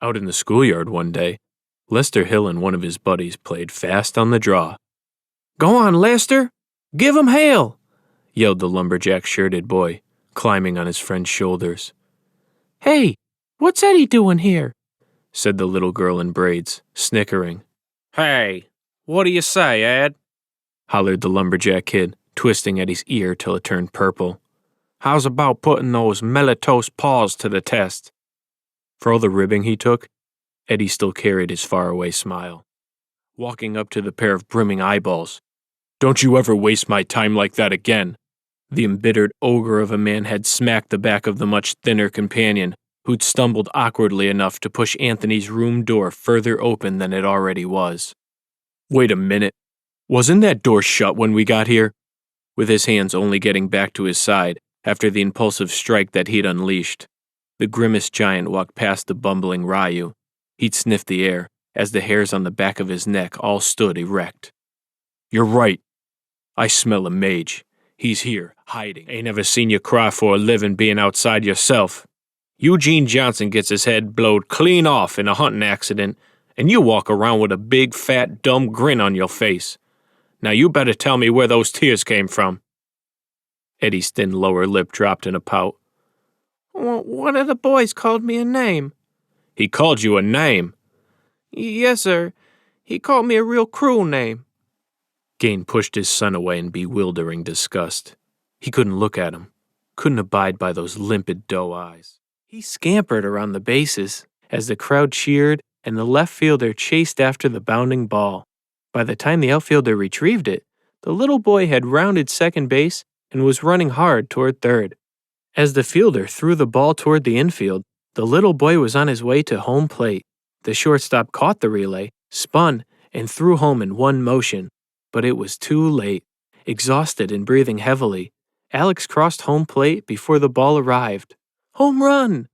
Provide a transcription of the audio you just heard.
Out in the schoolyard one day, Lester Hill and one of his buddies played fast on the draw. "Go on, Lester! Give 'em hail!" yelled the lumberjack-shirted boy, climbing on his friend's shoulders. "Hey, what's Eddie doing here?" said the little girl in braids, snickering. "Hey, what do you say, Ed?" hollered the lumberjack kid, twisting Eddie's ear till it turned purple. "How's about putting those melitose paws to the test?" For all the ribbing he took, Eddie still carried his faraway smile. Walking up to the pair of brimming eyeballs, "Don't you ever waste my time like that again." The embittered ogre of a man had smacked the back of the much thinner companion, who'd stumbled awkwardly enough to push Anthony's room door further open than it already was. "Wait a minute. Wasn't that door shut when we got here?" With his hands only getting back to his side after the impulsive strike that he'd unleashed, the grimmest giant walked past the bumbling Ryu. He'd sniffed the air as the hairs on the back of his neck all stood erect. "You're right. I smell a mage. He's here, hiding. Ain't never seen you cry for a living being outside yourself. Eugene Johnson gets his head blowed clean off in a hunting accident, and you walk around with a big, fat, dumb grin on your face. Now you better tell me where those tears came from." Eddie's thin lower lip dropped in a pout. "One of the boys called me a name." "He called you a name?" "Yes, sir. He called me a real cruel name." Gain pushed his son away in bewildering disgust. He couldn't look at him, couldn't abide by those limpid doe eyes. He scampered around the bases as the crowd cheered and the left fielder chased after the bounding ball. By the time the outfielder retrieved it, the little boy had rounded second base and was running hard toward third. As the fielder threw the ball toward the infield, the little boy was on his way to home plate. The shortstop caught the relay, spun, and threw home in one motion. But it was too late. Exhausted and breathing heavily, Alex crossed home plate before the ball arrived. "Home run!"